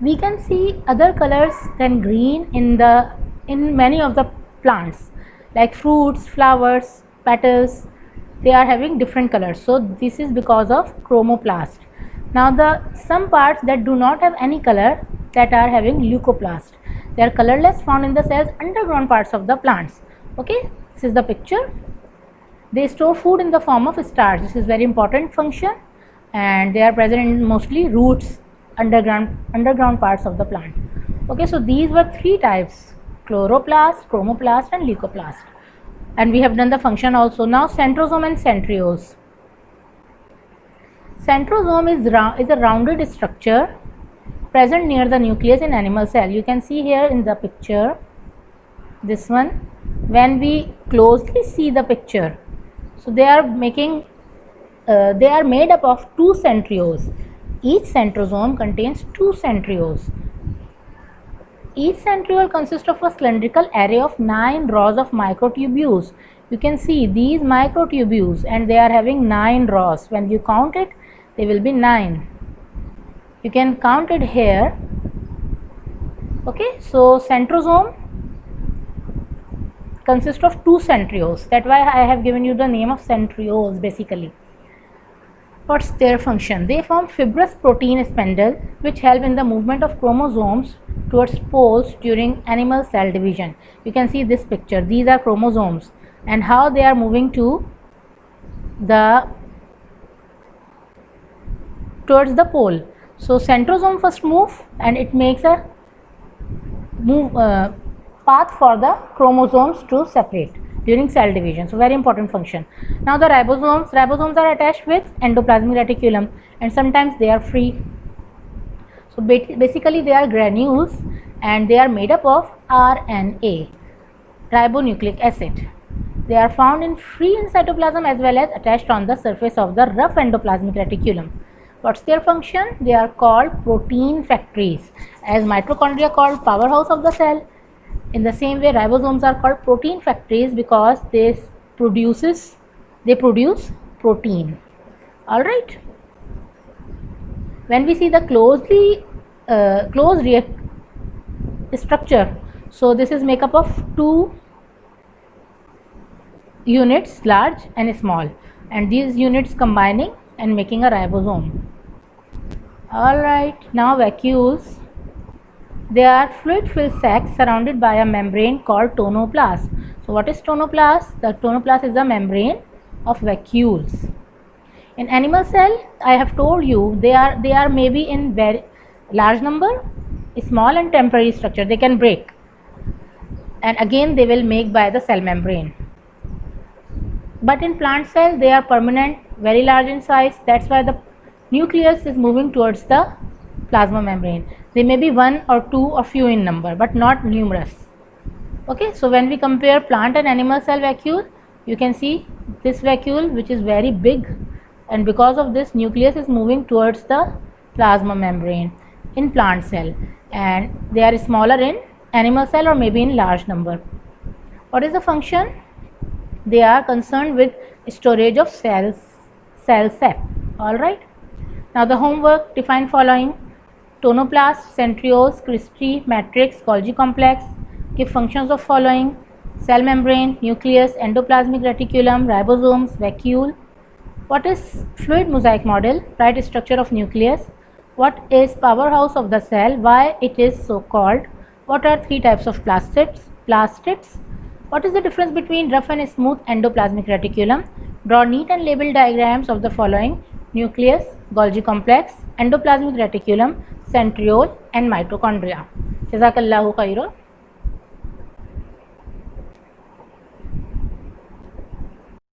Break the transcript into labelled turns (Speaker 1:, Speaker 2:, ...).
Speaker 1: We can see other colors than green in many of the plants, like fruits, flowers, petals. They are having different colors. So this is because of chromoplast. Now the some parts that do not have any color, that are having leucoplast. They are colorless, found in the cells underground parts of the plants. Okay, this is the picture. They store food in the form of starch. This is very important function, and they are present in mostly roots, underground parts of the plant. Okay, so these were three types: chloroplast, chromoplast, and leucoplast. And we have done the function also. Now centrosome and centriole. Centrosome is a rounded structure present near the nucleus in animal cell. You can see here in the picture, this one. When we closely see the picture, so they are made up of two centrioles. Each centrosome contains two centrioles. Each centriole consists of a cylindrical array of 9 rows of microtubules. You can see these microtubules, and they are having 9 rows. When you count it, they will be 9. You can count it here. Okay, so centrosome consists of two centrioles. That's why I have given you the name of centrioles basically. What's their function? They form fibrous protein spindle which help in the movement of chromosomes towards poles during animal cell division. You can see this picture. These are chromosomes and how they are moving towards the pole. So centrosome first move, and it makes a path for the chromosomes to separate during cell division. So very important function. Now the ribosomes are attached with endoplasmic reticulum, and sometimes they are free. So basically they are granules, and they are made up of RNA, ribonucleic acid. They are found free in cytoplasm as well as attached on the surface of the rough endoplasmic reticulum. What's their function? They are called protein factories. As mitochondria called powerhouse of the cell, in the same way ribosomes are called protein factories because they produce protein. All right. When we see the closed structure, so this is made up of two units, large and small, and these units combining and making a ribosome. Alright, now vacuoles. They are fluid-filled sacs surrounded by a membrane called tonoplast. So what is tonoplast? The tonoplast is a membrane of vacuoles. In animal cell, I have told you they are maybe in very large number, small and temporary structure. They can break, and again they will make by the cell membrane. But in plant cell, they are permanent, very large in size. That's why the nucleus is moving towards the plasma membrane. They may be one or two or few in number, but not numerous. Okay, so when we compare plant and animal cell vacuole, you can see this vacuole which is very big, and because of this nucleus is moving towards the plasma membrane in plant cell, and they are smaller in animal cell or maybe in large number. What is the function? They are concerned with storage of cell sap. All right. Now the homework: define following: tonoplast, centrioles, cristae, matrix, Golgi complex. Give functions of following: cell membrane, nucleus, endoplasmic reticulum, ribosomes, vacuole. What is fluid mosaic model? Write structure of nucleus. What is powerhouse of the cell? Why it is so called? What are three types of plastids? What is the difference between rough and smooth endoplasmic reticulum? Draw neat and label diagrams of the following: nucleus, Golgi complex, endoplasmic reticulum, centriole and mitochondria. Jazakallahu khairan.